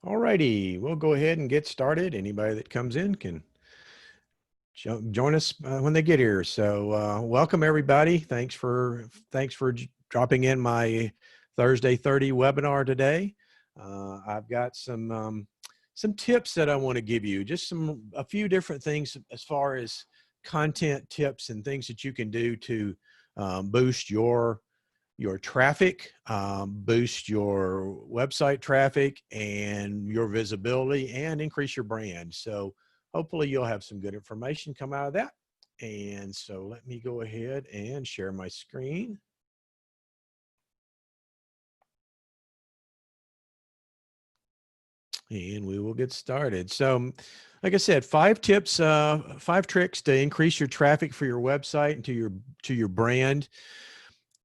All righty, we'll go ahead and get started. Anybody that comes in can join us when they get here. So, welcome everybody. Thanks for dropping in my Thursday 30 webinar today. I've got some tips that I want to give you. Just a few different things as far as content tips and things that you can do to boost your traffic, boost your website traffic and your visibility, and increase your brand. So hopefully you'll have some good information come out of that. And so let me go ahead and share my screen. And we will get started. So like I said, 5 tips, 5 tricks to increase your traffic for your website and to your brand.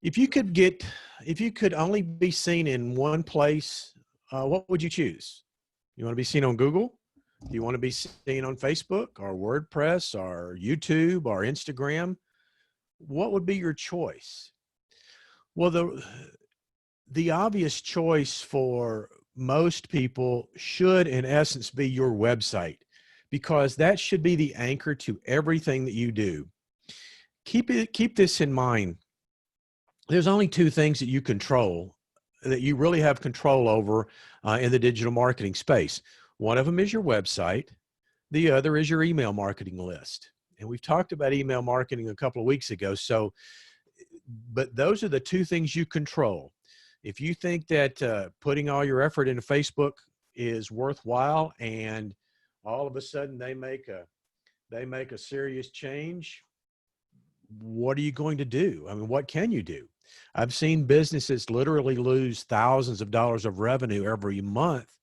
If you could get, if you could only be seen in one place, what would you choose? You want to be seen on Google? Do you want to be seen on Facebook or WordPress or YouTube or Instagram? What would be your choice? Well, the obvious choice for most people should, in essence, be your website, because that should be the anchor to everything that you do. Keep this in mind. There's only 2 things that you control, that you really have control over in the digital marketing space. One of them is your website. The other is your email marketing list. And we've talked about email marketing a couple of weeks ago. So, but those are the 2 things you control. If you think that putting all your effort into Facebook is worthwhile, and all of a sudden they make a serious change, what are you going to do? I mean, what can you do? I've seen businesses literally lose thousands of dollars of revenue every month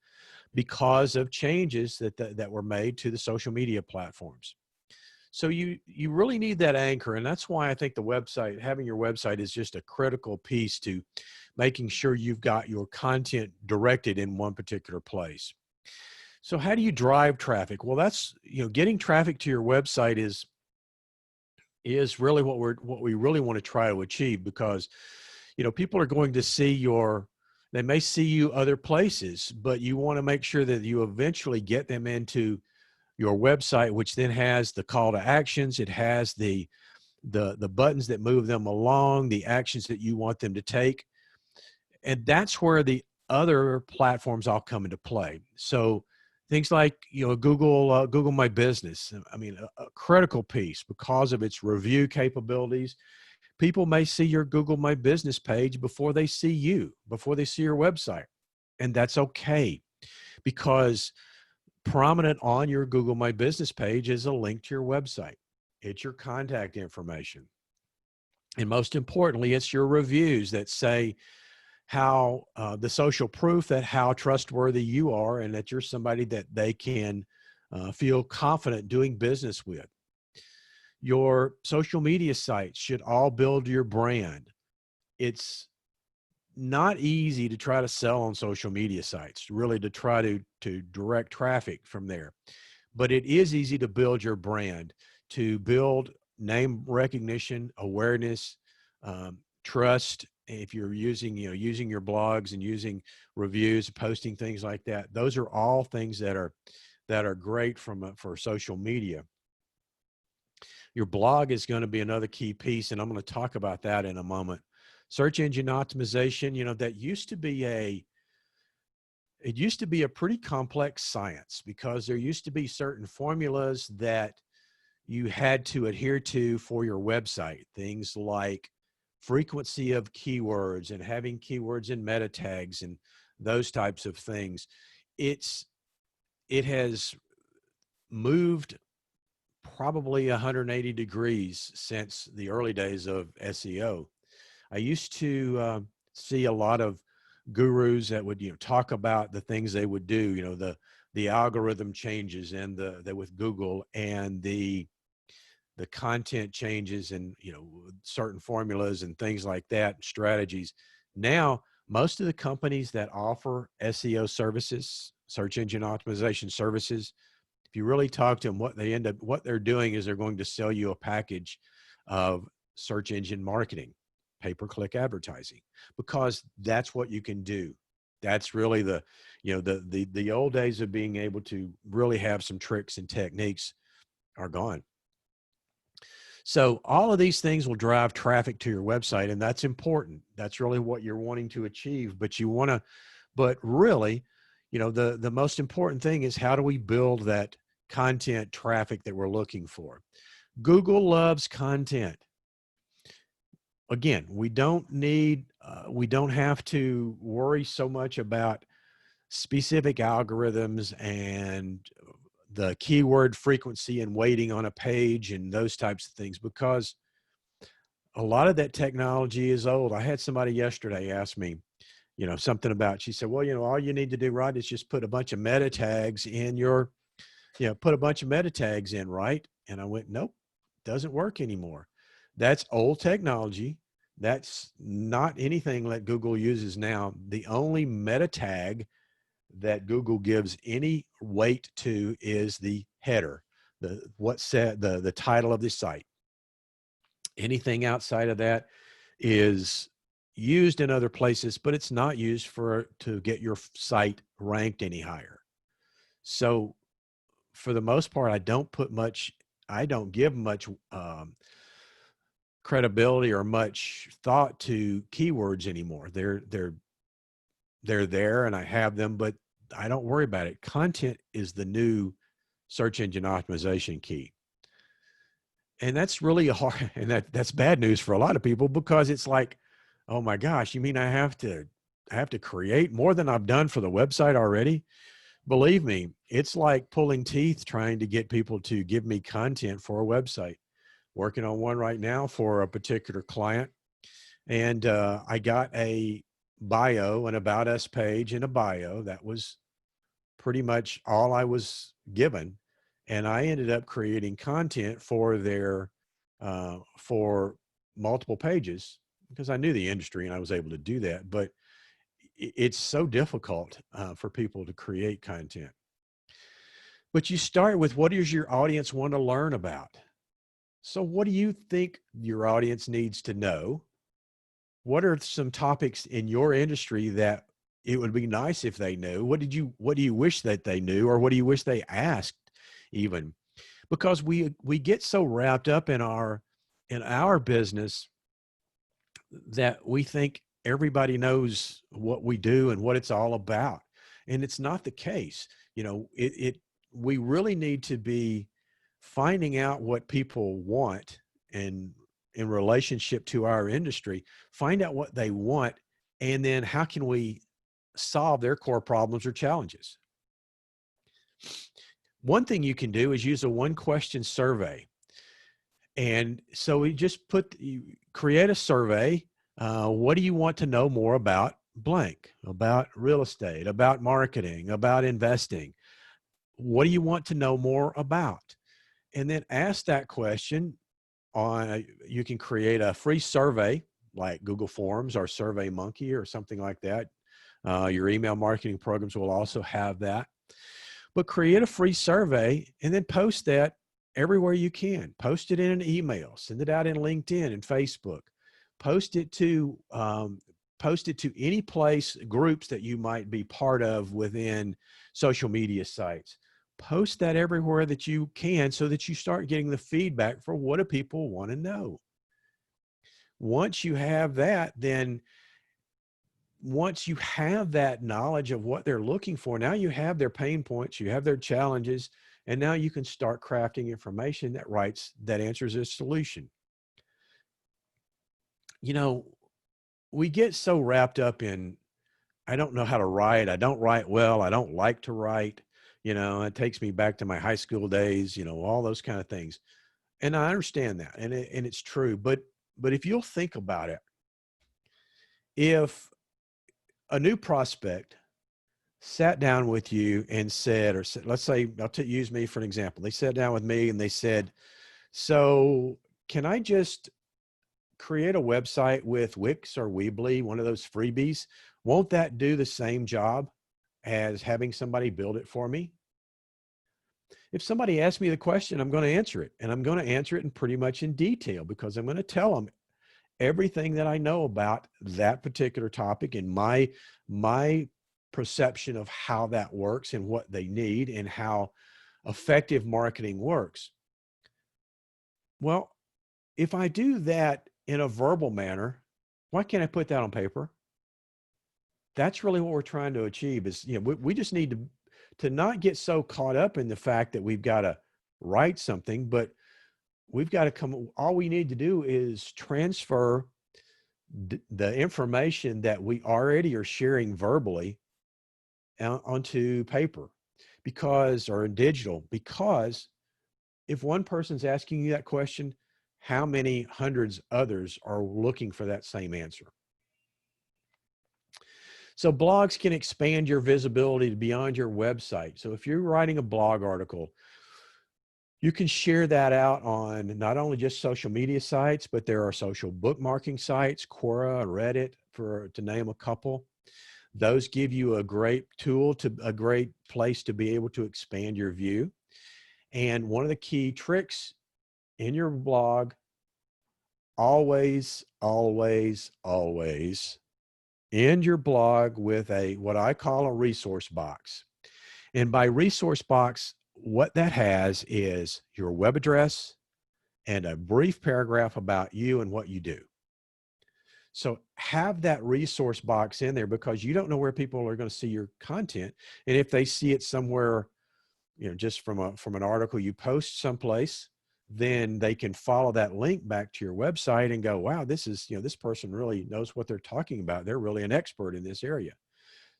because of changes that were made to the social media platforms. So you really need that anchor, and that's why I think having your website is just a critical piece to making sure you've got your content directed in one particular place. So how do you drive traffic? Well, getting traffic to your website is really what we really want to try to achieve, because people are going to they may see you other places, but you want to make sure that you eventually get them into your website, which then has the call to actions. It has the buttons that move them along, the actions that you want them to take. And that's where the other platforms all come into play. So things like, Google My Business, I mean, a critical piece because of its review capabilities. People may see your Google My Business page before they see you, before they see your website. And that's okay, because prominent on your Google My Business page is a link to your website. It's your contact information. And most importantly, it's your reviews that say how the social proof that how trustworthy you are, and that you're somebody that they can feel confident doing business with. Your social media sites should all build your brand. It's not easy to try to sell on social media sites, really, to try to direct traffic from there. But it is easy to build your brand, to build name recognition, awareness, trust. If you're using your blogs and using reviews, posting things like that, those are all things that are great for social media. Your blog is going to be another key piece, and I'm going to talk about that in a moment. Search engine optimization, that it used to be a pretty complex science, because there used to be certain formulas that you had to adhere to for your website. Things like frequency of keywords and having keywords in meta tags and those types of things. It has moved probably 180 degrees since the early days of SEO. I used to see a lot of gurus that would talk about the things they would do, the algorithm changes, and the with Google, and the content changes, and certain formulas and things like that, strategies. Now most of the companies that offer SEO services, search engine optimization services, if you really talk to them, what they're doing is they're going to sell you a package of search engine marketing, pay-per-click advertising, because that's what you can do. That's really the, the old days of being able to really have some tricks and techniques are gone. So all of these things will drive traffic to your website, and that's important. That's really what you're wanting to achieve. But really, the most important thing is, how do we build that content traffic that we're looking for? Google loves content. Again, we don't have to worry so much about specific algorithms and the keyword frequency and weighting on a page and those types of things, because a lot of that technology is old. I had somebody yesterday ask me, something about, she said, well, all you need to do, right, is just put a bunch of meta tags in your, put a bunch of meta tags in, right? And I went, nope, doesn't work anymore. That's old technology. That's not anything that Google uses now. The only meta tag that Google gives any weight to is the header, the title of the site. Anything outside of that is used in other places, but it's not used to get your site ranked any higher. So for the most part, I don't give much credibility or much thought to keywords anymore. They're there and I have them, but I don't worry about it. Content is the new search engine optimization key. And that's really hard. And that's bad news for a lot of people, because it's like, oh my gosh, you mean I have to create more than I've done for the website already? Believe me, it's like pulling teeth trying to get people to give me content for a website. Working on one right now for a particular client. And I got a bio, an about us page and a bio. That was pretty much all I was given. And I ended up creating content for for multiple pages, because I knew the industry and I was able to do that. But it's so difficult for people to create content. But you start with, what does your audience want to learn about? So what do you think your audience needs to know? What are some topics in your industry that it would be nice if they knew? What do you wish that they knew, or what do you wish they asked even? Because we get so wrapped up in our business that we think everybody knows what we do and what it's all about. And it's not the case. We really need to be finding out what people want, and in relationship to our industry, find out what they want, and then how can we solve their core problems or challenges. One thing you can do is use a one-question survey. And so we just create a survey. What do you want to know more about blank? About real estate, about marketing, about investing? What do you want to know more about? And then ask that question you can create a free survey like Google Forms or SurveyMonkey or something like that. Your email marketing programs will also have that. But create a free survey and then post that everywhere you can. Post it in an email, send it out in LinkedIn and Facebook. Post it to any place, groups that you might be part of within social media sites. Post that everywhere that you can, so that you start getting the feedback for what do people want to know. Once you have that, then once you have that knowledge of what they're looking for, now you have their pain points, you have their challenges, and now you can start crafting information that answers a solution. We get so wrapped up in, I don't know how to write, I don't write well, I don't like to write. It takes me back to my high school days, all those kind of things. And I understand that. And it's true. But if you'll think about it, if a new prospect sat down with you and said, let's say, use me for an example. They sat down with me and they said, so can I just create a website with Wix or Weebly, one of those freebies? Won't that do the same job as having somebody build it for me? If somebody asks me the question, I'm going to answer it, and I'm going to answer it in pretty much in detail, because I'm going to tell them everything that I know about that particular topic and my perception of how that works and what they need and how effective marketing works. Well, if I do that in a verbal manner, why can't I put that on paper? That's really what we're trying to achieve is, we just need to not get so caught up in the fact that we've got to write something, but we've got to all we need to do is transfer the information that we already are sharing verbally onto paper or in digital, because if one person's asking you that question, how many hundreds others are looking for that same answer? So blogs can expand your visibility beyond your website. So if you're writing a blog article, you can share that out on not only just social media sites, but there are social bookmarking sites, Quora, Reddit, to name a couple. Those give you a great tool, a great place to be able to expand your view. And one of the key tricks in your blog, always, always, always end your blog with what I call a resource box. And by resource box, what that has is your web address and a brief paragraph about you and what you do. So have that resource box in there, because you don't know where people are going to see your content. And if they see it somewhere, just from an article you post someplace, then they can follow that link back to your website and go, wow, this person really knows what they're talking about. They're really an expert in this area.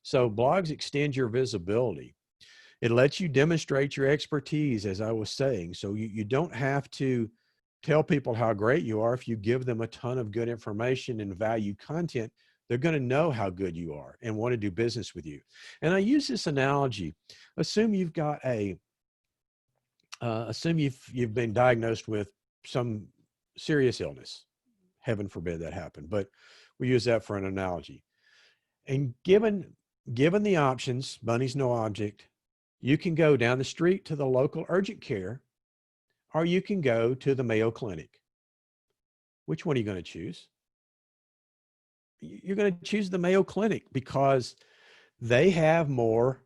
So blogs extend your visibility. It lets you demonstrate your expertise, as I was saying. So you don't have to tell people how great you are. If you give them a ton of good information and value content, they're going to know how good you are and want to do business with you. And I use this analogy. Assume you've got assume you've been diagnosed with some serious illness. Heaven forbid that happen, but we use that for an analogy. And given the options, money's no object, you can go down the street to the local urgent care, or you can go to the Mayo Clinic. Which one are you going to choose? You're going to choose the Mayo Clinic because they have more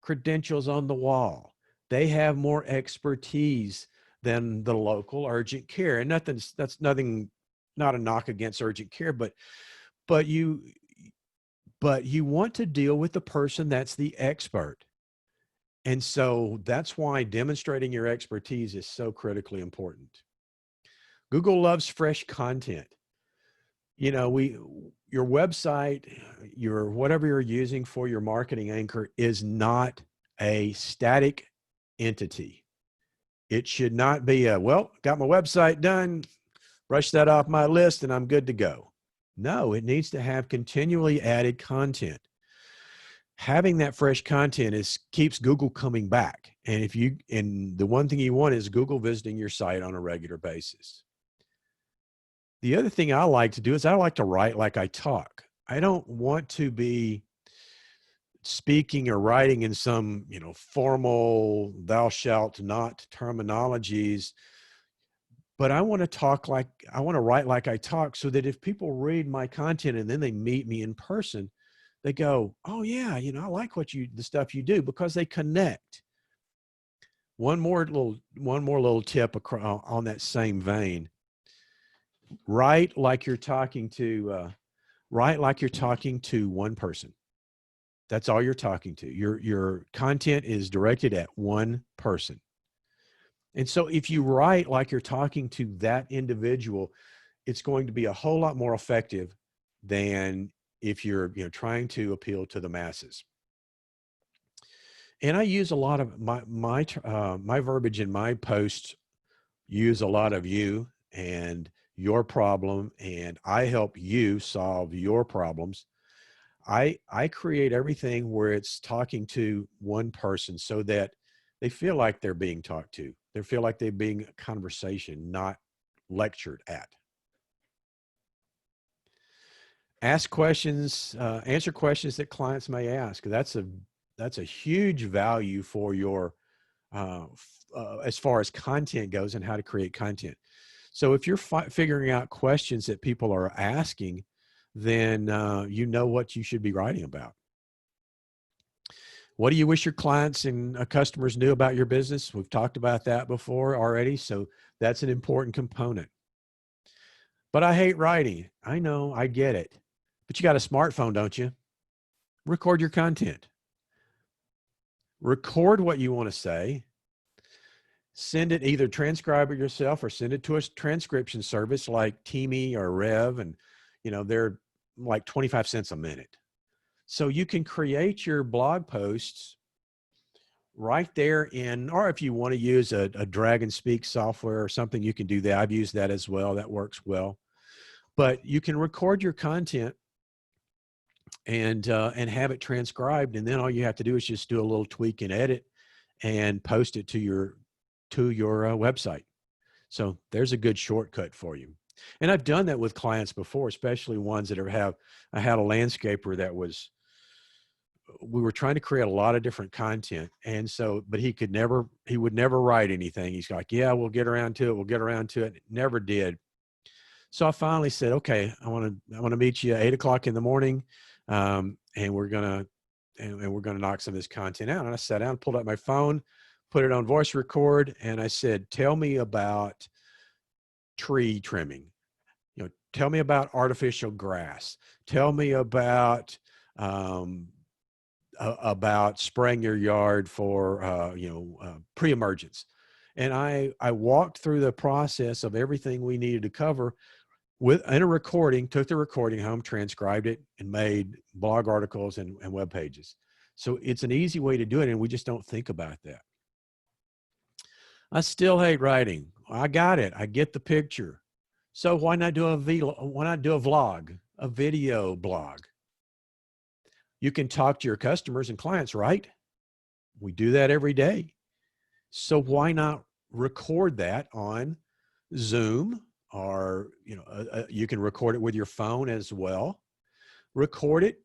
credentials on the wall. They have more expertise than the local urgent care. And not a knock against urgent care, but you want to deal with the person that's the expert. And so that's why demonstrating your expertise is so critically important. Google loves fresh content. Your website, whatever you're using for your marketing anchor is not a static entity. It should not be got my website done, brush that off my list, and I'm good to go. No, it needs to have continually added content. Having that fresh content keeps Google coming back. And the one thing you want is Google visiting your site on a regular basis. The other thing I like to do is I like to write like I talk. I don't want to be speaking or writing in some, formal thou shalt not terminologies, but I want to write like I talk, so that if people read my content and then they meet me in person, they go, oh yeah, I like the stuff you do, because they connect. One more little tip on that same vein. Write like you're talking to one person. That's all you're talking to. Your content is directed at one person. And so if you write like you're talking to that individual, it's going to be a whole lot more effective than if you're trying to appeal to the masses. And I use a lot of my verbiage in my posts, use a lot of you and your problem, and I help you solve your problems. I create everything where it's talking to one person, so that they feel like they're being talked to. They feel like they're being a conversation, not lectured at. Ask questions, answer questions that clients may ask. That's a huge value for your, as far as content goes and how to create content. So if you're figuring out questions that people are asking, then you know what you should be writing about. What do you wish your clients and customers knew about your business? We've talked about that before already. So that's an important component. But I hate writing. I know, I get it. But you got a smartphone, don't you? Record your content. Record what you want to say. Send it, either transcribe it yourself or send it to a transcription service like Teamy or Rev. And, they're like 25 cents a minute. So you can create your blog posts right there or if you want to use a Dragon Speak software or something, you can do that. I've used that as well. That works well. But you can record your content and have it transcribed. And then all you have to do is just do a little tweak and edit and post it to your website. So there's a good shortcut for you. And I've done that with clients before, especially ones that I had a landscaper that we were trying to create a lot of different content. And so, but he would never write anything. He's like, yeah, we'll get around to it. We'll get around to it. Never did. So I finally said, okay, I want to meet you at 8:00 in the morning. And we're going to knock some of this content out. And I sat down, pulled out my phone, put it on voice record. And I said, tell me about tree trimming. Tell me about artificial grass. Tell me about spraying your yard for, pre-emergence. And I walked through the process of everything we needed to cover in a recording, took the recording home, transcribed it, and made blog articles and web pages. So it's an easy way to do it, and we just don't think about that. I still hate writing. I got it. I get the picture. So why not do a vlog, a video blog? You can talk to your customers and clients, right? We do that every day. So why not record that on Zoom, or, you can record it with your phone as well. Record it.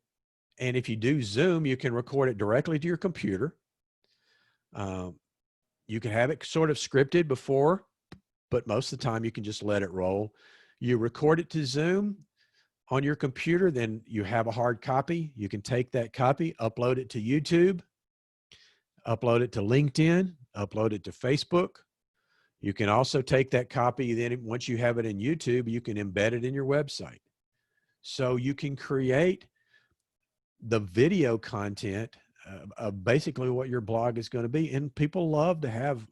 And if you do Zoom, you can record it directly to your computer. You can have it sort of scripted before, but most of the time you can just let it roll. You record it to Zoom on your computer, then you have a hard copy. You can take that copy, upload it to YouTube, upload it to LinkedIn, upload it to Facebook. You can also take that copy, then once you have it in YouTube, you can embed it in your website. So you can create the video content of basically what your blog is going to be. And people love to have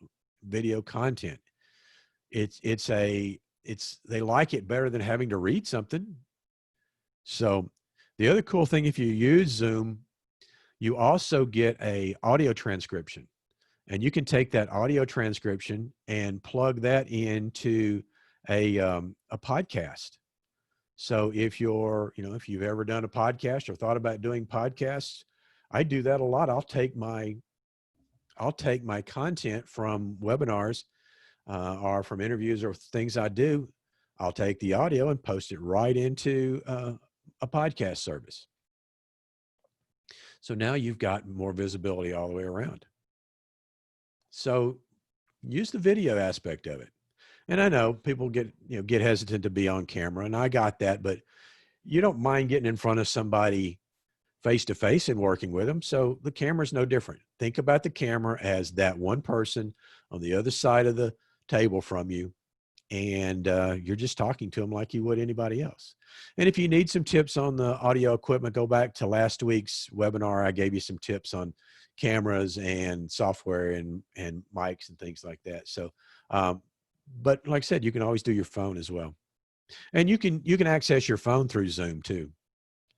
video content. They like it better than having to read something. So the other cool thing, if you use Zoom, you also get a audio transcription, and you can take that audio transcription and plug that into a podcast. So if you've ever done a podcast or thought about doing podcasts, I do that a lot. I'll take my content from webinars or from interviews or things I do. I'll take the audio and post it right into a podcast service. So now you've got more visibility all the way around. So use the video aspect of it. And I know people get hesitant to be on camera, and I got that, but you don't mind getting in front of somebody face to face and working with them. So the camera's no different. Think about the camera as that one person on the other side of the table from you, and you're just talking to them like you would anybody else. And if you need some tips on the audio equipment, go back to last week's webinar. I gave you some tips on cameras and software and mics and things like that. So, but like I said, you can always do your phone as well. And you can access your phone through Zoom too,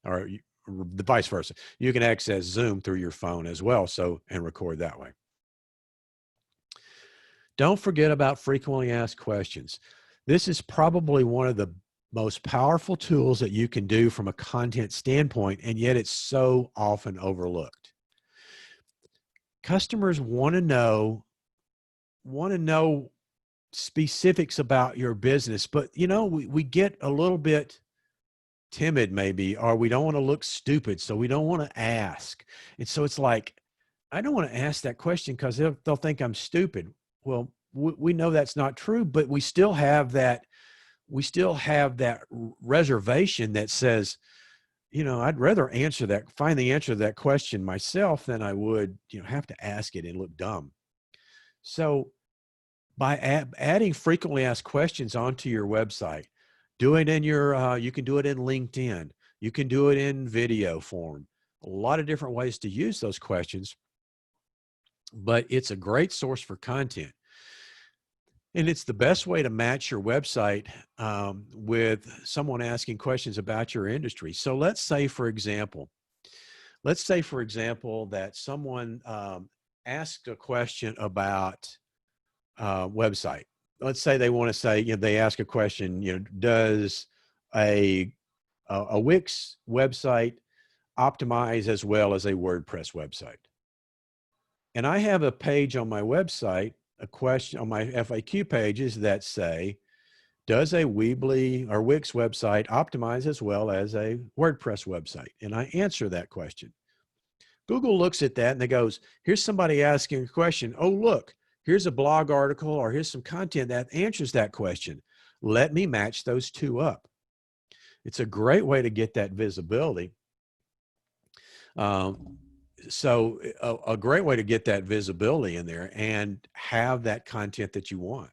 or the vice versa. You can access Zoom through your phone as well. So, and record that way. Don't forget about frequently asked questions. This is probably one of the most powerful tools that you can do from a content standpoint, and yet it's so often overlooked. Customers want to know specifics about your business, but we get a little bit timid maybe, or we don't want to look stupid, so we don't want to ask. And so it's like, I don't want to ask that question because they'll think I'm stupid. Well, we know that's not true, but we still have that reservation that says, I'd rather find the answer to that question myself than I would, have to ask it and look dumb. So by adding frequently asked questions onto your website, do it in you can do it in LinkedIn. You can do it in video form. A lot of different ways to use those questions, but it's a great source for content. And it's the best way to match your website with someone asking questions about your industry. So let's say, for example, that someone asked a question about website. Let's say they want to say, they ask a question, does a Wix website optimize as well as a WordPress website? And I have a page on my website, a question on my FAQ pages that say, does a Weebly or Wix website optimize as well as a WordPress website? And I answer that question. Google looks at that and they goes, here's somebody asking a question. Oh, look, here's a blog article or here's some content that answers that question. Let me match those two up. It's a great way to get that visibility. So a great way to get that visibility in there and have that content that you want.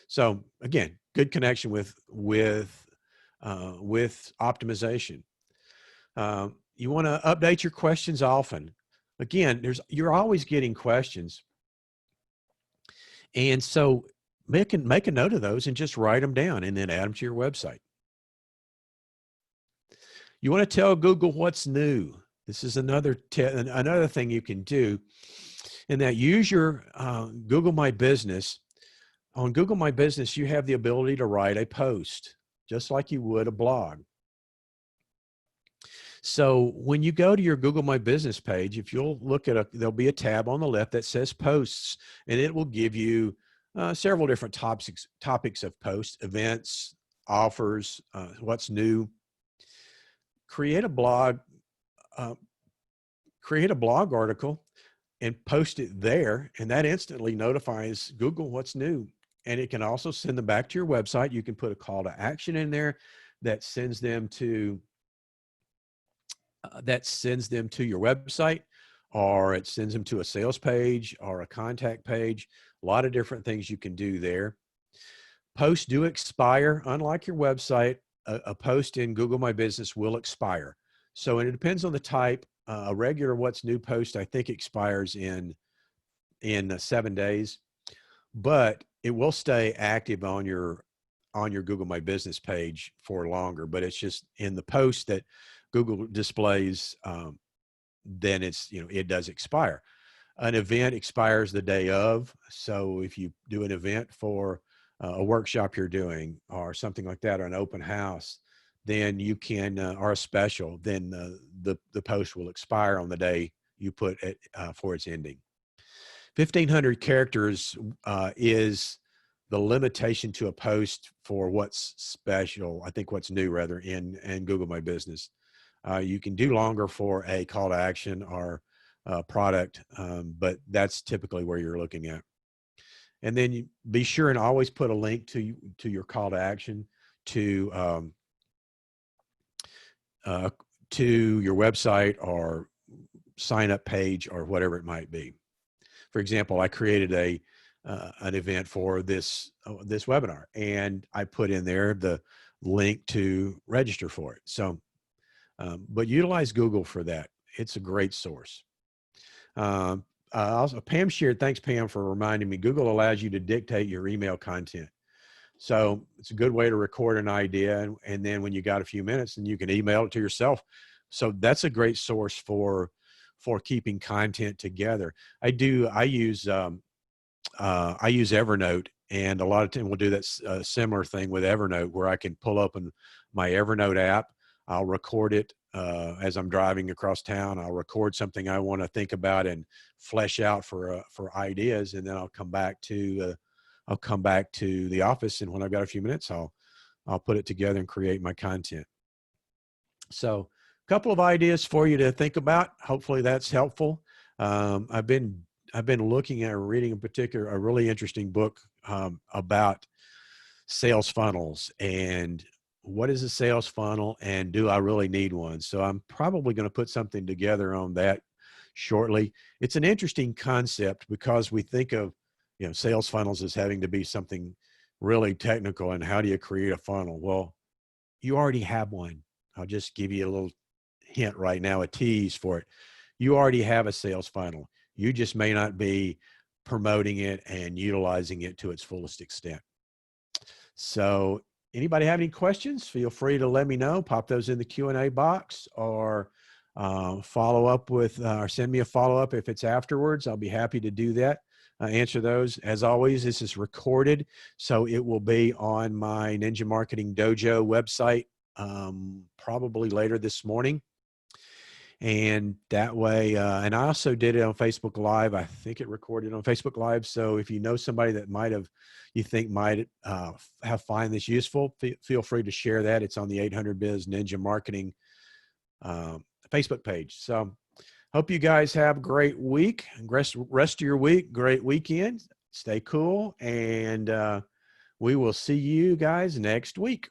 So again, good connection with optimization. You want to update your questions often. Again, you're always getting questions. And so make a note of those and just write them down and then add them to your website. You want to tell Google what's new. This is another thing you can do, and that use your Google My Business. On Google My Business, you have the ability to write a post, just like you would a blog. So when you go to your Google My Business page, if you'll look at there'll be a tab on the left that says posts, and it will give you several different topics of posts, events, offers, what's new. Create a blog article and post it there, and that instantly notifies Google what's new. And it can also send them back to your website. You can put a call to action in there that sends them to your website, or it sends them to a sales page or a contact page. A lot of different things you can do there. Posts do expire. Unlike your website, a post in Google My Business will expire. So, and it depends on the type. A regular what's new post, I think, expires in 7 days, but it will stay active on your Google My Business page for longer. But it's just in the post that Google displays, then it does expire. An event expires the day of. So if you do an event for a workshop you're doing or something like that, or an open house, then you can, or a special, then the post will expire on the day you put it for its ending. 1,500 characters is the limitation to a post for what's special, I think what's new rather, in Google My Business. You can do longer for a call to action or product, but that's typically where you're looking at. And then you be sure and always put a link to your call to action to your website or sign up page or whatever it might be. For example, I created an event for this webinar, and I put in there the link to register for it. So, but utilize Google for that. It's a great source. Also, Pam shared, thanks Pam for reminding me, Google allows you to dictate your email content. So it's a good way to record an idea. And then when you got a few minutes, then you can email it to yourself. So that's a great source for keeping content together. I use Evernote, and a lot of time we'll do that similar thing with Evernote, where I can pull up my Evernote app. I'll record it as I'm driving across town. I'll record something I want to think about and flesh out for ideas, and then I'll come back to the office, and when I've got a few minutes, I'll put it together and create my content. So, a couple of ideas for you to think about. Hopefully, that's helpful. I've been looking at reading a really interesting book about sales funnels and what is a sales funnel and do I really need one? So I'm probably going to put something together on that shortly. It's an interesting concept because we think of, sales funnels as having to be something really technical. And how do you create a funnel? Well, you already have one. I'll just give you a little hint right now, a tease for it. You already have a sales funnel. You just may not be promoting it and utilizing it to its fullest extent. So anybody have any questions? Feel free to let me know. Pop those in the Q&A box, or follow up with, or send me a follow-up if it's afterwards. I'll be happy to do that. Answer those. As always, this is recorded, so it will be on my Ninja Marketing Dojo website probably later this morning. And that way, and I also did it on Facebook Live. I think it recorded on Facebook Live. So if you know somebody that you think might have find this useful, feel free to share that. It's on the 800 Biz Ninja Marketing Facebook page. So hope you guys have a great week, rest of your week, great weekend. Stay cool, and we will see you guys next week.